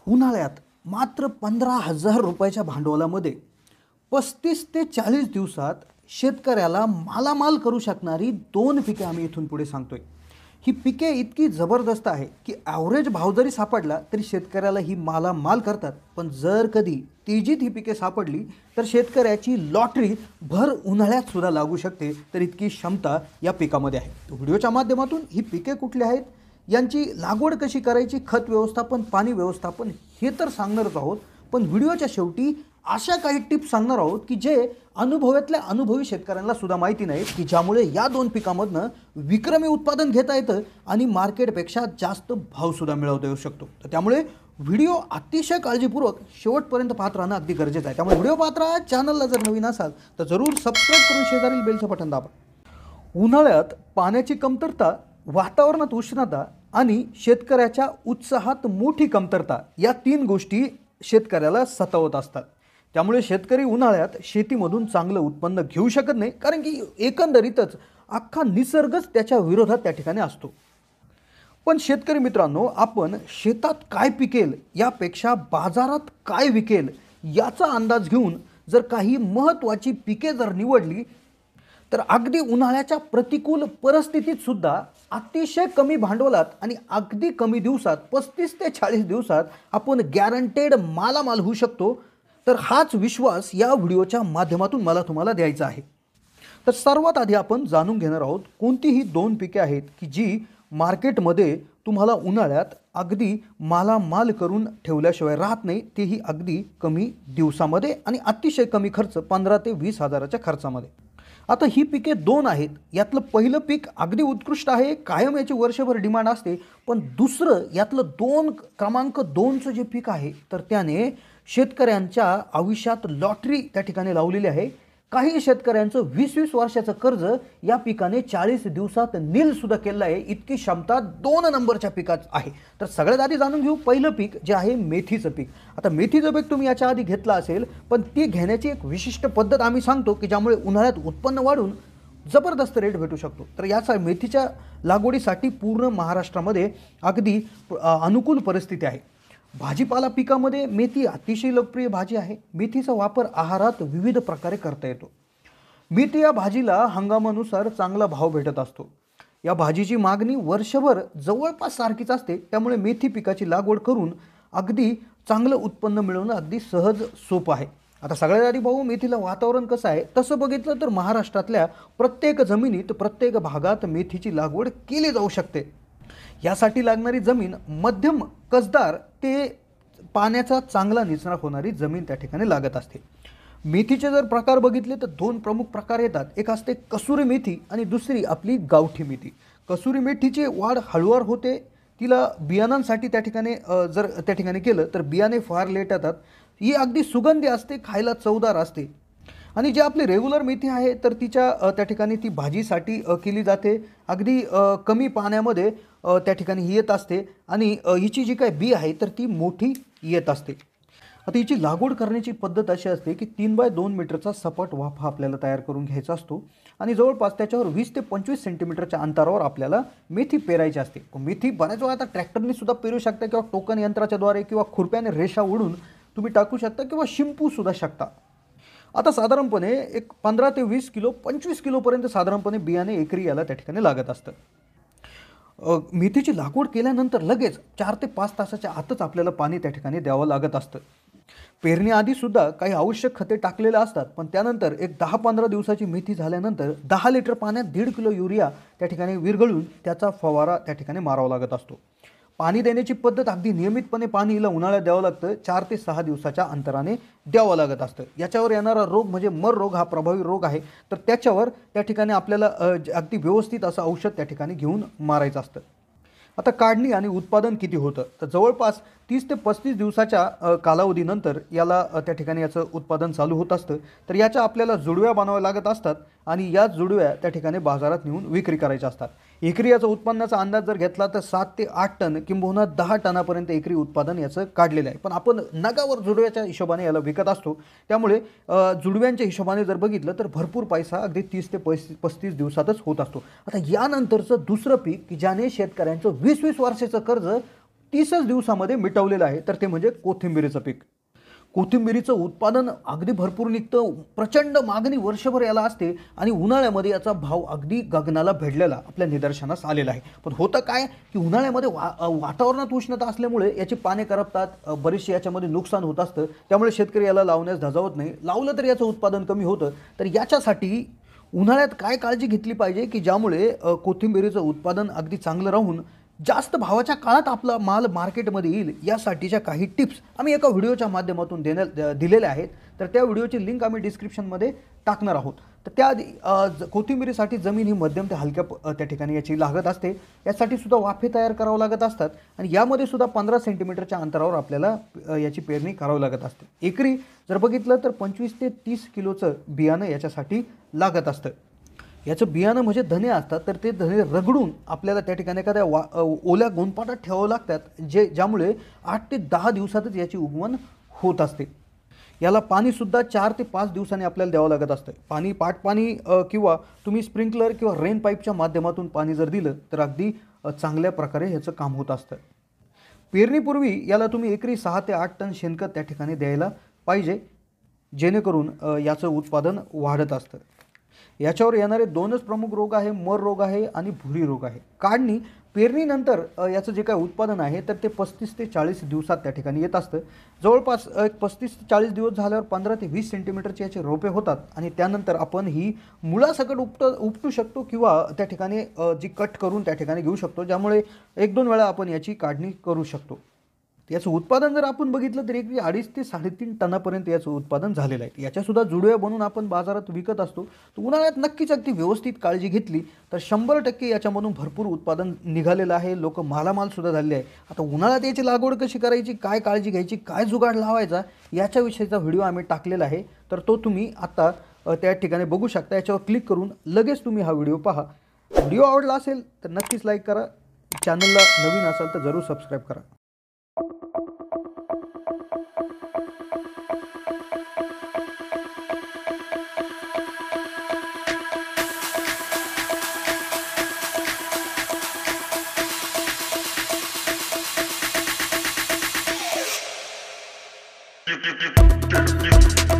उन्हाळ्यात मात्र 15,000 रुपयाच्या भांडवलामध्ये 35 ते 40 दिवसात शेतकऱ्याला मालामाल करू शकणारी दोन पिके आम्ही इथून पुढे सांगतोय। ही पिके इतकी जबरदस्त आहे की ॲव्हरेज भाव जरी सापडला तरी शेतकऱ्याला ही मालामाल करतात। पण जर कधी तेजीत ही पिके सापडली तर शेतकऱ्याची लॉटरी भर उन्हाळ्यात सुद्धा लागू शकते। तर इतकी क्षमता या पिकामध्ये आहे। व्हिडिओच्या माध्यमातून ही पिके कुठली आहेत, यांची लागवड कशी करायची, खत व्यवस्थापन, पाणी व्यवस्थापन हे तर सांगणारच आहोत। पण व्हिडिओच्या शेवटी अशा काही टिप्स सांगणार आहोत की जे अनुभवातल्या अनुभवी शेतकऱ्यांना सुद्धा माहिती नाही, की ज्यामुळे या दोन पिकांमधनं विक्रमी उत्पादन घेता येतं आणि मार्केटपेक्षा जास्त भाव सुद्धा मिळवता येऊ शकतो। तर त्यामुळे व्हिडिओ अतिशय काळजीपूर्वक शेवटपर्यंत पाहत राहणं अगदी गरजेचं आहे। त्यामुळे व्हिडिओ पाहत राहा। चॅनलला जर नवीन असाल तर जरूर सबस्क्राइब करून शेजारील बेलचं बटन दाबा। उन्हाळ्यात पाण्याची कमतरता, वातावरणात उष्णता आणि शेतकऱ्याच्या उत्साहात मोठी कमतरता या तीन गोष्टी शेतकऱ्याला सतावत असतात। त्यामुळे शेतकरी उन्हाळ्यात शेतीमधून चांगलं उत्पन्न घेऊ शकत नाही, कारण की एकंदरीतच अख्खा निसर्गच त्याच्या विरोधात त्या ठिकाणी असतो। पण शेतकरी मित्रांनो, आपण शेतात काय पिकेल यापेक्षा बाजारात काय विकेल याचा अंदाज घेऊन जर काही महत्त्वाची पिके जर निवडली तर अगदी उन्हाळ्याच्या प्रतिकूल परिस्थितीत सुद्धा अतिशय कमी भांडवलात आणि अगदी कमी दिवसात 35 ते 40 दिवसात आपण गॅरंटेड मालामाल होऊ शकतो। तर हाच विश्वास या व्हिडिओच्या माध्यमातून मला तुम्हाला द्यायचा आहे। तर सर्वात आधी आपण जाणून घेणार आहोत कोणती ही दोन पिके आहेत की जी मार्केटमध्ये तुम्हाला उन्हाळ्यात अगदी मालामाल करून ठेवल्याशिवाय राहत नाही, तेही अगदी कमी दिवसामध्ये आणि अतिशय कमी खर्च 15 ते 20 हजाराच्या खर्चामध्ये। आता ही पिके दोन आहेत। यातलं पहिलं पीक अगदी उत्कृष्ट आहे, कायम याची वर्षभर डिमांड असते। पण दुसरं यातलं क्रमांक 2चं जे पीक आहे तर त्याने शेतकऱ्यांच्या आयुष्यात लॉटरी त्या ठिकाणी लावलेली आहे। काही शेतकऱ्यांचं 20-20 वर्षाचं कर्ज या पिकाने 40 दिवसात नील सुद्धा केलं आहे। इतकी क्षमता 2 नंबरच्या पिकात आहे। तर सगळ्यात आधी जाणून घेऊ पहिलं पीक जे आहे मेथीचं पीक। आता मेथीचं पीक तुम्ही याच्या आधी घेतलं असेल, पण ती घेण्याची एक विशिष्ट पद्धत आम्ही सांगतो की ज्यामुळे उन्हाळ्यात उत्पन्न वाढून जबरदस्त रेट भेटू शकतो। तर याचा मेथीच्या लागवडीसाठी पूर्ण महाराष्ट्रामध्ये अगदी अनुकूल परिस्थिती आहे। भाजीपाला पिकामध्ये मेथी अतिशय लोकप्रिय भाजी आहे। मेथीचा वापर आहारात विविध प्रकारे करता येतो। मेथी या भाजीला हंगामानुसार चांगला भाव भेटत असतो। या भाजीची मागणी वर्षभर जवळपास सारखीच असते। त्यामुळे मेथी पिकाची लागवड करून अगदी चांगलं उत्पन्न मिळवणं अगदी सहज सोपं आहे। आता सगळ्यात आधी भाऊ, मेथीला वातावरण कसं आहे तसं बघितलं तर महाराष्ट्रातल्या प्रत्येक जमिनीत प्रत्येक भागात मेथीची लागवड केली जाऊ शकते। यासाठी लागणारी जमीन मध्यम कसदार ते पाण्याचा चांगला निचरा होणारी जमीन त्या ठिकाणी लागत असते। मेथीचे जर प्रकार बघितले तर दोन प्रमुख प्रकार येतात। एक असते कसुरी मेथी आणि दुसरी आपली गावठी मेथी। कसुरी मेथीची वाढ हळूवार होते। तिला बियाणांसाठी त्या ठिकाणी जर त्या ठिकाणी केलं तर बियाणे फार लेट येतात। ही अगदी सुगंधी असते, खायला चवदार असते। आणि जे आपली रेग्युलर मेथी आहे तर तिच्या त्या ठिकाणी ती भाजीसाठी केली जाते। अगदी कमी पाण्यामध्ये त्या ठिकाणी ही येत असते आणि हिची जी काय बी आहे तर ती मोठी येत असते। आता हिची लागवड करण्याची पद्धत अशी असते की 3x2 मीटरचा सपाट वाफा आपल्याला तयार करून घ्यायचा असतो आणि जवळपास त्याच्यावर 20 ते 25 सेंटीमीटरच्या अंतरावर आपल्याला मेथी पेरायची असते। मेथी बऱ्याच वेळा आता ट्रॅक्टरने सुद्धा पेरू शकता किंवा टोकन यंत्राच्याद्वारे किंवा खुरप्याने रेषा ओढून तुम्ही टाकू शकता किंवा शिंपू सुद्धा शकता। आता साधारणपणे एक 15 ते 20 किलो 25 किलोपर्यंत साधारणपणे बियाणे एकरी याला त्या ठिकाणी लागत असतं। मेथीची लागवड केल्यानंतर लगेच 4 ते 5 तासाच्या आतच आपल्याला पाणी त्या ठिकाणी द्यावं लागत असतं। पेरण्याआधी सुद्धा काही आवश्यक खते टाकलेले असतात, पण त्यानंतर एक 10-15 दिवसाची मेथी झाल्यानंतर 10 लिटर पाण्यात 1.5 किलो युरिया त्या ठिकाणी विरघळून त्याचा फवारा त्या ठिकाणी मारावा लागत असतो। पाणी देण्याची पद्धत अगदी नियमितपणे पाणी हिला उन्हाळ्यात द्यावं लागतं। 4 ते 6 दिवसाच्या अंतराने द्यावं लागत असतं। याच्यावर येणारा रोग म्हणजे मर रोग हा प्रभावी रोग आहे। तर त्याच्यावर त्या ठिकाणी आपल्याला अगदी व्यवस्थित असं औषध त्या ठिकाणी घेऊन मारायचं असतं। आता काढणी आणि उत्पादन किती होतं तर जवळपास 30 ते 35 दिवसाच्या कालावधीनंतर याला त्या ठिकाणी याचं उत्पादन चालू होत असतं। तर याच्या आपल्याला जुडव्या बनवाव्या लागत असतात आणि या जुडव्या त्या ठिकाणी बाजारात नेऊन विक्री करायच्या असतात। एकरी याचा उत्पन्नाचा अंदाज जर घेतला तर 7 ते 8 टन किंबहुना 10 टनापर्यंत एकरी उत्पादन याचं काढलेलं आहे। पण आपण नगावर जुडव्याच्या हिशोबाने याला विकत असतो। त्यामुळे जुडव्यांच्या हिशोबाने जर बघितलं तर भरपूर पैसा अगदी 30 ते 35 दिवसातच होत असतो। आता यानंतरचं दुसरं पीक की ज्याने शेतकऱ्यांचं 20-20 वर्षाचं कर्ज 30च दिवसामध्ये मिटवलेलं आहे, तर ते म्हणजे कोथिंबिरीचं पीक. कोथिंबिरीचं उत्पादन अगदी भरपूर निघतं, प्रचंड मागणी वर्षभर याला असते आणि उन्हाळ्यामध्ये याचा भाव अगदी गगनाला भिडलेला आपल्या निदर्शनास आलेला आहे. पण होतं काय की उन्हाळ्यामध्ये वातावरणात उष्णता असल्यामुळे याची पाने करपतात, बरेचसे याच्यामध्ये नुकसान होत असतं. त्यामुळे शेतकरी याला लावण्यास धजावत नाही. लावलं तर याचं उत्पादन कमी होतं. तर याच्यासाठी उन्हाळ्यात काय काळजी घेतली पाहिजे की ज्यामुळे कोथिंबिरीचं उत्पादन अगदी चांगलं राहून जास्त भावाच्या काळात आपला माल मार्केटमध्ये येईल, यासाठीच्या काही टिप्स आम्ही एका व्हिडिओच्या माध्यमातून दिलेल्या आहेत. तर त्या व्हिडिओची लिंक आम्ही डिस्क्रिप्शनमध्ये टाकणार आहोत. तर त्या कोथिंबिरीसाठी जमीन ही मध्यम ते हलक्या त्या ठिकाणी याची लागत असते. यासाठी सुद्धा वाफे तयार करावं लागत असतात आणि यामध्ये सुद्धा 15 सेंटीमीटरच्या अंतरावर आपल्याला याची पेरणी करावी लागत असते. एकरी जर बघितलं तर 25 ते 30 किलोचं बियाणं याच्यासाठी लागत असतं. याचं बियाणं म्हणजे धने असतात, तर ते धने रगडून आपल्याला त्या ठिकाणी एखाद्या ओल्या गोंदपाटात ठेवावं लागतात, ज्यामुळे 8 ते 10 दिवसातच याची उगवण होत असते. याला पाणीसुद्धा 4 ते 5 दिवसांनी आपल्याला द्यावं लागत असतं. पाटपाणी किंवा तुम्ही स्प्रिंकलर किंवा रेन पाईपच्या माध्यमातून पाणी जर दिलं तर अगदी चांगल्या प्रकारे ह्याचं काम होत असतं. पेरणीपूर्वी याला तुम्ही एकरी 6 ते 8 टन शेणखत त्या ठिकाणी द्यायला पाहिजे, जेणेकरून याचं उत्पादन वाढत असतं. याच्यावर येणारे 2च प्रमुख रोग आहे, मर रोग आहे आणि भुरी रोग आहे. काढणी पेरणीनंतर याचं जे काही उत्पादन आहे तर ते 35 ते 40 दिवसात त्या ठिकाणी येत असतं. जवळपास एक 35 ते 40 दिवस झाल्यावर 15 ते 20 सेंटीमीटरचे याचे रोपे होतात आणि त्यानंतर आपण ही मुळासकट उपटू शकतो किंवा त्या ठिकाणी जी कट करून त्या ठिकाणी घेऊ शकतो, ज्यामुळे 1-2 वेळा आपण याची काढणी करू शकतो. याचं उत्पादन जर आपण बघितलं तर एकरी 2.5 ते 3.5 टनापर्यंत याचं उत्पादन झालेलं आहे. याच्यासुद्धा जुडव्या बनवून आपण बाजारात विकत असतो. तर उन्हाळ्यात नक्कीच अगदी व्यवस्थित काळजी घेतली तर 100% याच्यामधून भरपूर उत्पादन निघालेलं आहे. लोक मालामालसुद्धा झालेले आहे. आता उन्हाळ्यात याची लागवड कशी करायची, काय काळजी घ्यायची, काय जुगाड लावायचा, याच्याविषयीचा व्हिडिओ आम्ही टाकलेला आहे. तर तो तुम्ही आता त्या ठिकाणी बघू शकता. याच्यावर क्लिक करून लगेच तुम्ही हा व्हिडिओ पहा. व्हिडिओ आवडला असेल तर नक्कीच लाईक करा. चॅनलला नवीन असाल तर जरूर सबस्क्राईब करा. Thank you.